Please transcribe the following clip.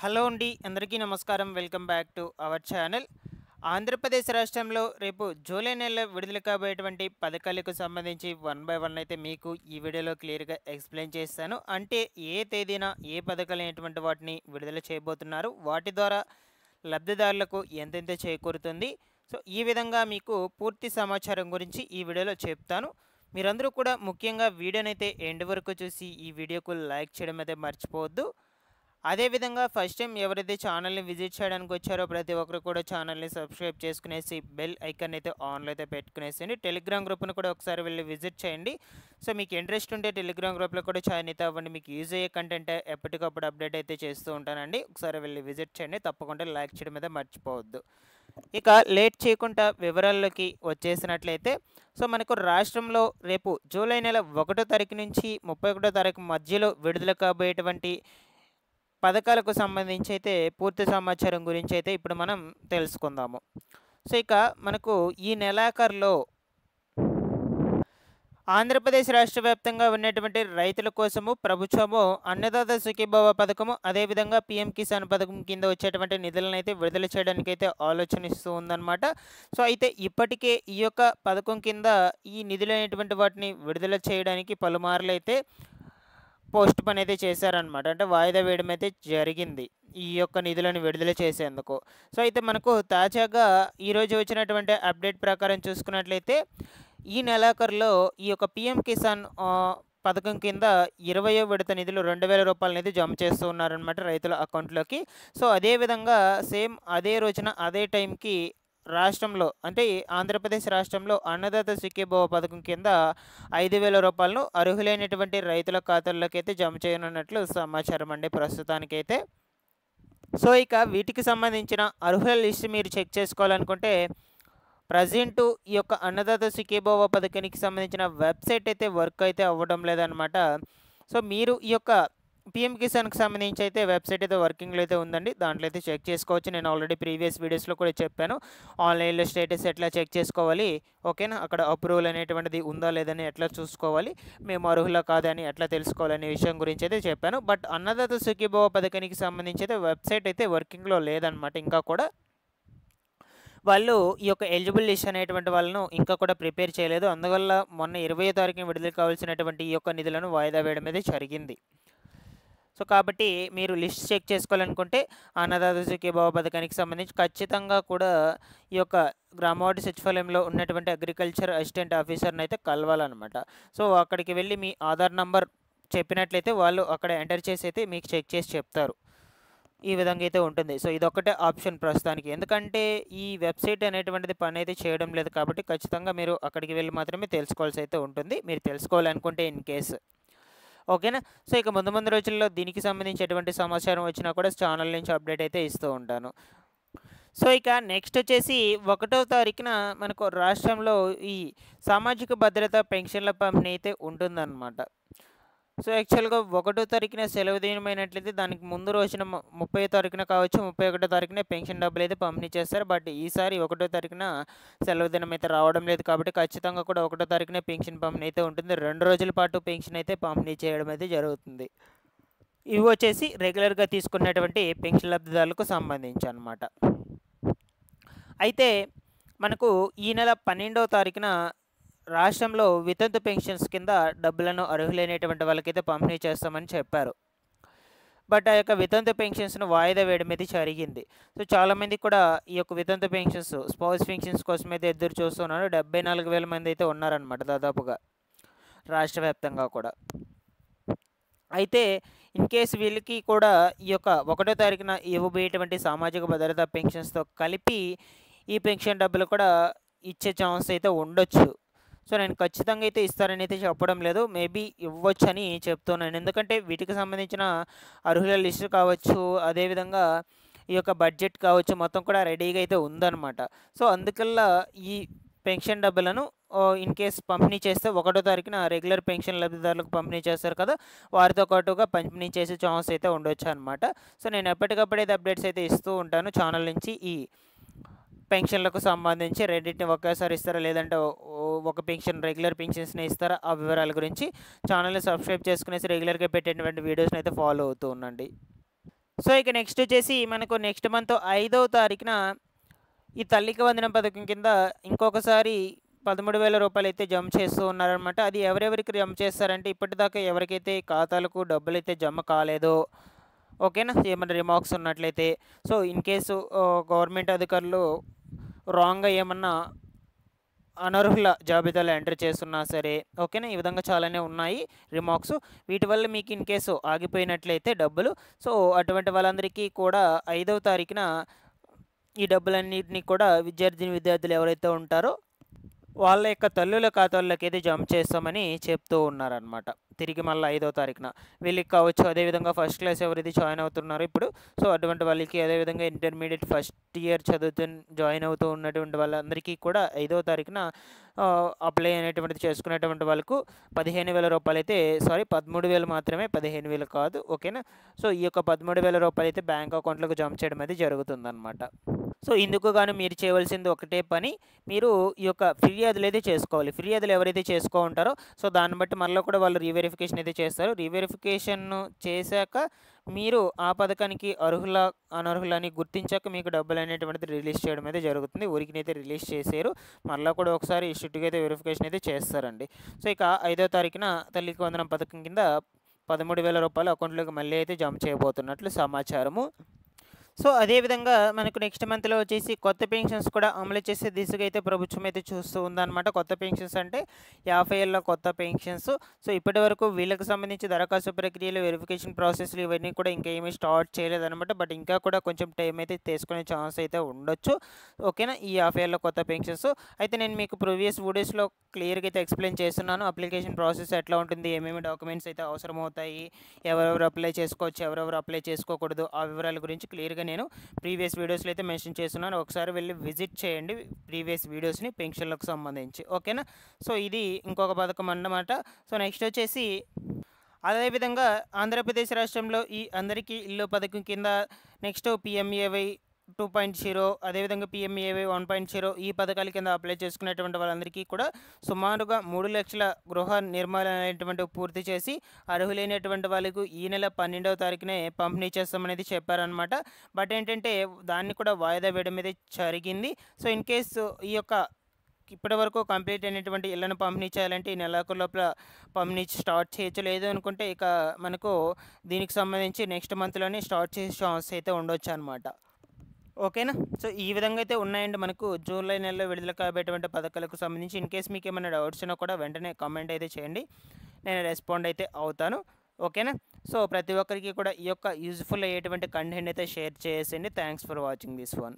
Hello అండి, అందరికీ నమస్కారం. Welcome back to our channel. Andhra Pradesh రాష్ట్రంలో రేపు జూలై నెలలో విడుదల కాబోయేటువంటి పథకాలకు సంబంధించి వన్ బై వన్ అయితే మీకు ఈ వీడియోలో క్లియర్గా ఎక్స్ప్లెయిన్ చేస్తాను. అంటే ఏ తేదీన ఏ పథకాలు అనేటువంటి వాటిని విడుదల చేయబోతున్నారు, వాటి ద్వారా లబ్ధిదారులకు ఎంతెంత చేకూరుతుంది. సో ఈ విధంగా మీకు పూర్తి సమాచారం గురించి ఈ వీడియోలో చెప్తాను. మీరందరూ కూడా ముఖ్యంగా వీడియోనైతే ఎండ్ వరకు చూసి ఈ వీడియోకు లైక్ చేయడం అయితే మర్చిపోవద్దు. అదేవిధంగా ఫస్ట్ టైం ఎవరైతే ఛానల్ని విజిట్ చేయడానికి వచ్చారో ప్రతి ఒక్కరు కూడా ఛానల్ని సబ్స్క్రైబ్ చేసుకునేసి బెల్ ఐకాన్ అయితే ఆన్లో అయితే పెట్టుకునేసేయండి. టెలిగ్రామ్ గ్రూప్ను కూడా ఒకసారి వెళ్ళి విజిట్ చేయండి. సో మీకు ఇంట్రెస్ట్ ఉంటే టెలిగ్రామ్ గ్రూప్లో కూడా జాయిన్ అయితే అవ్వండి. మీకు యూజ్ అయ్యే కంటెంట్ ఎప్పటికప్పుడు అప్డేట్ అయితే చేస్తూ ఉంటానండి. ఒకసారి వెళ్ళి విజిట్ చేయండి. తప్పకుండా లైక్ చేయడం అయితే మర్చిపోవద్దు. ఇక లేట్ చేయకుండా వివరాల్లోకి వచ్చేసినట్లయితే, సో మనకు రాష్ట్రంలో రేపు జూలై నెల 1వ తారీఖు నుంచి 31వ తారీఖు మధ్యలో విడుదల కాబోయేటువంటి పథకాలకు సంబంధించి అయితే పూర్తి సమాచారం గురించి అయితే ఇప్పుడు మనం తెలుసుకుందాము. సో ఇక మనకు ఈ నెలాఖరులో ఆంధ్రప్రదేశ్ రాష్ట్ర వ్యాప్తంగా ఉన్నటువంటి రైతుల కోసము ప్రభుత్వము అన్నదాత సుఖీభవ పథకము, అదేవిధంగా పిఎం కిసాన్ పథకం కింద వచ్చేటువంటి నిధులను అయితే విడుదల చేయడానికి అయితే ఆలోచనిస్తూ ఉందన్నమాట. సో అయితే ఇప్పటికే ఈ యొక్క పథకం కింద ఈ నిధులు అనేటువంటి వాటిని విడుదల చేయడానికి పలుమార్లు అయితే పోస్ట్ పని అయితే చేశారనమాట. అంటే వాయిదా వేయడం అయితే జరిగింది ఈ యొక్క నిధులను విడుదల చేసేందుకు. సో అయితే మనకు తాజాగా ఈరోజు వచ్చినటువంటి అప్డేట్ ప్రకారం చూసుకున్నట్లయితే ఈ నెలాఖరులో ఈ యొక్క పిఎం కిసాన్ పథకం కింద 20వ విడత నిధులు 2,000 రూపాయలనైతే జమ చేస్తూ ఉన్నారనమాట రైతుల అకౌంట్లోకి. సో అదేవిధంగా సేమ్ అదే రోజున అదే టైంకి రాష్ట్రంలో అంటే ఆంధ్రప్రదేశ్ రాష్ట్రంలో అన్నదాత సుఖీభవ పథకం కింద 5,000 రూపాయలను అర్హులైనటువంటి రైతుల ఖాతాల్లోకి అయితే జమ చేయనున్నట్లు సమాచారం అండి ప్రస్తుతానికైతే. సో ఇక వీటికి సంబంధించిన అర్హుల లిస్ట్ మీరు చెక్ చేసుకోవాలనుకుంటే ప్రజెంటు ఈ యొక్క అన్నదాత సుఖీభవ పథకానికి సంబంధించిన వెబ్సైట్ అయితే వర్క్ అయితే అవ్వడం లేదనమాట. సో మీరు ఈ యొక్క పిఎం కిసాన్కి సంబంధించి అయితే వెబ్సైట్ అయితే వర్కింగ్లో అయితే ఉందండి. దాంట్లో అయితే చెక్ చేసుకోవచ్చు. నేను ఆల్రెడీ ప్రీవియస్ వీడియోస్లో కూడా చెప్పాను ఆన్లైన్లో స్టేటస్ ఎట్లా చెక్ చేసుకోవాలి, ఓకేనా, అక్కడ అప్రూవల్ అనేటువంటిది ఉందా లేదని ఎట్లా చూసుకోవాలి, మేము అర్హులా కాదని ఎట్లా తెలుసుకోవాలనే విషయం గురించి అయితే చెప్పాను. బట్ అన్నదాత సుఖీభవ పథకానికి సంబంధించి అయితే వెబ్సైట్ అయితే వర్కింగ్లో లేదనమాట. ఇంకా కూడా వాళ్ళు ఈ యొక్క ఎలిజిబుల్ లిస్ట్ అనేటువంటి వాళ్ళను ఇంకా కూడా ప్రిపేర్ చేయలేదు. అందువల్ల మొన్న 20వ తారీఖున విడుదల కావాల్సినటువంటి ఈ యొక్క నిధులను వాయిదా వేయడం అయితే జరిగింది. సో కాబట్టి మీరు లిస్ట్ చెక్ చేసుకోవాలనుకుంటే అన్నదాత సుఖీభవ పథకానికి సంబంధించి ఖచ్చితంగా కూడా ఈ యొక్క గ్రామవార్డు సచివాలయంలో ఉన్నటువంటి అగ్రికల్చర్ అసిస్టెంట్ ఆఫీసర్ని అయితే కలవాలన్నమాట. సో అక్కడికి వెళ్ళి మీ ఆధార్ నంబర్ చెప్పినట్లయితే వాళ్ళు అక్కడ ఎంటర్ చేసి అయితే మీకు చెక్ చేసి చెప్తారు. ఈ విధంగా అయితే ఉంటుంది. సో ఇదొక్కటే ఆప్షన్ ప్రస్తుతానికి. ఎందుకంటే ఈ వెబ్సైట్ అనేటువంటిది పని అయితే చేయడం లేదు కాబట్టి ఖచ్చితంగా మీరు అక్కడికి వెళ్ళి మాత్రమే తెలుసుకోవాల్సి అయితే ఉంటుంది, మీరు తెలుసుకోవాలనుకుంటే ఇన్ కేసు, ఓకేనా. సో ఇక ముందు ముందు రోజుల్లో దీనికి సంబంధించి ఎటువంటి సమాచారం వచ్చినా కూడా ఛానల్ నుంచి అప్డేట్ అయితే ఇస్తూ ఉంటాను. సో ఇక నెక్స్ట్ వచ్చేసి 1వ తారీఖున మనకు రాష్ట్రంలో ఈ సామాజిక భద్రత పెన్షన్ల పంపిణీ అయితే ఉంటుందన్నమాట. సో యాక్చువల్గా 1వ తారీఖున సెలవు దినమైనట్లయితే దానికి ముందు రోజున 30వ తారీఖున కావచ్చు, 31వ తారీఖున పెన్షన్ డబ్బులు అయితే పంపిణీ చేస్తారు. బట్ ఈసారి 1వ తారీఖున సెలవు దినం అయితే రావడం లేదు కాబట్టి ఖచ్చితంగా కూడా 1వ తారీఖున పెన్షన్ పంపిణీ అయితే ఉంటుంది. 2 రోజుల పాటు పెన్షన్ అయితే పంపిణీ చేయడం అయితే జరుగుతుంది. ఇవి వచ్చేసి రెగ్యులర్గా తీసుకున్నటువంటి పెన్షన్ లబ్ధిదారులకు సంబంధించి అన్నమాట. అయితే మనకు ఈ నెల 12వ తారీఖున రాష్ట్రంలో వితంతు పెన్షన్స్ కింద డబ్బులను అర్హులైనటువంటి వాళ్ళకైతే పంపిణీ చేస్తామని చెప్పారు. బట్ ఆ యొక్క వితంతు పెన్షన్స్ను వాయిదా వేయడం అయితే జరిగింది. సో చాలామంది కూడా ఈ యొక్క వితంతు పెన్షన్స్, స్పౌస్ పెన్షన్స్ కోసం అయితే ఎదురు చూస్తున్నారు. 74,000 మంది అయితే ఉన్నారనమాట దాదాపుగా రాష్ట్ర వ్యాప్తంగా కూడా. అయితే ఇన్ కేసు వీళ్ళకి కూడా ఈ యొక్క 1వ తారీఖున ఇవ్వబోయేటువంటి సామాజిక భద్రత పెన్షన్స్తో కలిపి ఈ పెన్షన్ డబ్బులు కూడా ఇచ్చే ఛాన్స్ అయితే ఉండొచ్చు. సో నేను ఖచ్చితంగా అయితే ఇస్తారని అయితే చెప్పడం లేదు, మేబీ ఇవ్వచ్చని చెప్తున్నాను. ఎందుకంటే వీటికి సంబంధించిన అర్హుల లిస్టు కావచ్చు, అదేవిధంగా ఈ యొక్క బడ్జెట్ కావచ్చు, మొత్తం కూడా రెడీగా అయితే ఉందన్నమాట. సో అందుకల్లా ఈ పెన్షన్ డబ్బులను ఇన్ కేస్ పంపిణీ చేస్తే 1వ తారీఖున రెగ్యులర్ పెన్షన్ లబ్ధిదారులకు పంపిణీ చేస్తారు కదా, వారితో పాటుగా పంపిణీ చేసే ఛాన్స్ అయితే ఉండొచ్చు అనమాట. సో నేను ఎప్పటికప్పుడు అయితే అప్డేట్స్ అయితే ఇస్తూ ఉంటాను ఛానల్ నుంచి. ఈ పెన్షన్లకు సంబంధించి రెండింటిని ఒకేసారి ఇస్తారా లేదంటే ఒక పెన్షన్ రెగ్యులర్ పెన్షన్స్ని ఇస్తారా, ఆ వివరాల గురించి ఛానల్ని సబ్స్క్రైబ్ చేసుకునేసి రెగ్యులర్గా పెట్టేటువంటి వీడియోస్ని అయితే ఫాలో అవుతూ ఉండండి. సో ఇక నెక్స్ట్ వచ్చేసి మనకు నెక్స్ట్ మంత్ 5వ తారీఖున ఈ తల్లికి వందనం పథకం కింద ఇంకొకసారి 13,000 రూపాయలైతే జమ చేస్తూ ఉన్నారనమాట. అది ఎవరెవరికి జమ చేస్తారంటే ఇప్పటిదాకా ఎవరికైతే ఖాతాలకు డబ్బులైతే జమ కాలేదో, ఓకేనా, ఏమైనా రిమార్క్స్ ఉన్నట్లయితే, సో ఇన్ కేసు గవర్నమెంట్ అధికారులు రాంగ్గా ఏమన్నా అనర్హుల జాబితాలో ఎంటర్ చేస్తున్నా సరే, ఓకేనా, ఈ విధంగా చాలానే ఉన్నాయి రిమార్క్స్. వీటి వల్ల మీకు ఇన్ కేసు ఆగిపోయినట్లయితే డబ్బులు, సో అటువంటి వాళ్ళందరికీ కూడా 5వ తారీఖున ఈ డబ్బులన్నింటినీ కూడా విద్యార్థులు ఎవరైతే ఉంటారో వాళ్ళ యొక్క తల్లుల ఖాతాల్లోకి అయితే జమ చేస్తామని చెప్తూ ఉన్నారనమాట. తిరిగి మళ్ళీ 5వ తారీఖున వీళ్ళకి కావచ్చు. అదేవిధంగా ఫస్ట్ క్లాస్ ఎవరైతే జాయిన్ అవుతున్నారో ఇప్పుడు, సో అటువంటి వాళ్ళకి, అదేవిధంగా ఇంటర్మీడియట్ ఫస్ట్ ఇయర్ జాయిన్ అవుతూ ఉన్నటువంటి వాళ్ళందరికీ కూడా 5వ తారీఖున అప్లై అనేటువంటిది చేసుకునేటువంటి వాళ్ళకు 15,000 రూపాయలు అయితే, సారీ 13,000 మాత్రమే, 15,000 కాదు, ఓకేనా. సో ఈ యొక్క 13,000 రూపాయలు అయితే బ్యాంక్ అకౌంట్లోకి జమ చేయడం అయితే జరుగుతుందన్నమాట. సో ఇందుకు గాను మీరు చేయవలసింది ఒకటే పని, మీరు ఈ యొక్క ఫిర్యాదులు అయితే చేసుకోవాలి. ఫిర్యాదులు ఎవరైతే ఉంటారో సో దాన్ని బట్టి మళ్ళీ కూడా వాళ్ళు రీవెరిఫికేషన్ అయితే చేస్తారు. రీవెరిఫికేషన్ చేశాక మీరు ఆ పథకానికి అనర్హులని గుర్తించాక మీకు డబ్బులు అనేటువంటిది రిలీజ్ చేయడం అయితే జరుగుతుంది. ఊరికినైతే రిలీజ్ చేశారు, మళ్ళీ కూడా ఒకసారి స్ట్రిక్ట్గా అయితే వెరిఫికేషన్ అయితే చేస్తారండి. సో ఇక 5వ తారీఖున తల్లికి వందనం పథకం కింద 13,000 రూపాయలు అకౌంట్లోకి మళ్ళీ అయితే జమ చేయబోతున్నట్లు సమాచారము. సో అదేవిధంగా మనకు నెక్స్ట్ మంత్లో వచ్చేసి కొత్త పెన్షన్స్ కూడా అమలు చేసే దిశగా అయితే ప్రభుత్వం అయితే చూస్తూ ఉందన్నమాట. కొత్త పెన్షన్స్ అంటే 50 ఏళ్ళ కొత్త పెన్షన్స్. సో ఇప్పటి వరకు వీళ్ళకి సంబంధించి దరఖాస్తు ప్రక్రియలు, వెరిఫికేషన్ ప్రాసెస్లు ఇవన్నీ కూడా ఇంకా ఏమీ స్టార్ట్ చేయలేదన్నమాట. బట్ ఇంకా కూడా కొంచెం టైం అయితే తీసుకునే ఛాన్స్ అయితే ఉండొచ్చు, ఓకేనా, ఈ 50 ఏళ్ళ కొత్త పెన్షన్స్. అయితే నేను మీకు ప్రీవియస్ వీడియోస్లో క్లియర్గా అయితే ఎక్స్ప్లెయిన్ చేస్తున్నాను. అప్లికేషన్ ప్రాసెస్ ఎట్లా ఉంటుంది, ఏమేమి డాక్యుమెంట్స్ అయితే అవసరం అవుతాయి, ఎవరెవరు అప్లై చేసుకోవచ్చు, ఎవరెవరు అప్లై చేసుకోకూడదు, ఆ వివరాల గురించి క్లియర్గా నేను ప్రీవియస్ వీడియోస్లో అయితే మెన్షన్ చేస్తున్నాను. ఒకసారి వెళ్ళి విజిట్ చేయండి ప్రీవియస్ వీడియోస్ని పెన్షన్లకు సంబంధించి, ఓకేనా. సో ఇది ఇంకొక పథకం అన్నమాట. సో నెక్స్ట్ వచ్చేసి అదేవిధంగా ఆంధ్రప్రదేశ్ రాష్ట్రంలో ఈ అందరికీ ఇల్లు పథకం కింద నెక్స్ట్ PMAY 2.0, అదేవిధంగా PMAY 1.0 ఈ పథకాల కింద అప్లై చేసుకునేటువంటి వాళ్ళందరికీ కూడా సుమారుగా 3 లక్షల గృహ నిర్మాణం అనేటువంటివి పూర్తి చేసి అర్హులైనటువంటి వాళ్ళకు ఈ నెల 12వ తారీఖునే పంపిణీ చేస్తామనేది చెప్పారనమాట. బట్ ఏంటంటే దాన్ని కూడా వాయిదా వేయడం మీద జరిగింది. సో ఇన్ కేసు ఈ యొక్క ఇప్పటి వరకు కంప్లీట్ అయినటువంటి ఇళ్లను పంపిణీ చేయాలంటే ఈ నెలాఖరు లోపల పంపిణీ స్టార్ట్ చేయొచ్చు, లేదు అనుకుంటే ఇక మనకు దీనికి సంబంధించి నెక్స్ట్ మంత్లోనే స్టార్ట్ చేసే ఛాన్స్ అయితే ఉండొచ్చు అనమాట, ఓకేనా. సో ఈ విధంగా అయితే ఉన్నాయండి మనకు జూలై నెలలో విడుదల కాబోయేటువంటి పథకాలకు సంబంధించి. ఇన్ కేస్ మీకు ఏమైనా డౌట్స్ ఉన్నా కూడా వెంటనే కామెంట్ అయితే చేయండి, నేను రెస్పాండ్ అయితే అవుతాను, ఓకేనా. సో ప్రతి ఒక్కరికి కూడా ఈ యొక్క యూజ్ఫుల్ అయ్యేటువంటి కంటెంట్ అయితే షేర్ చేసేయండి. Thanks for watching this one.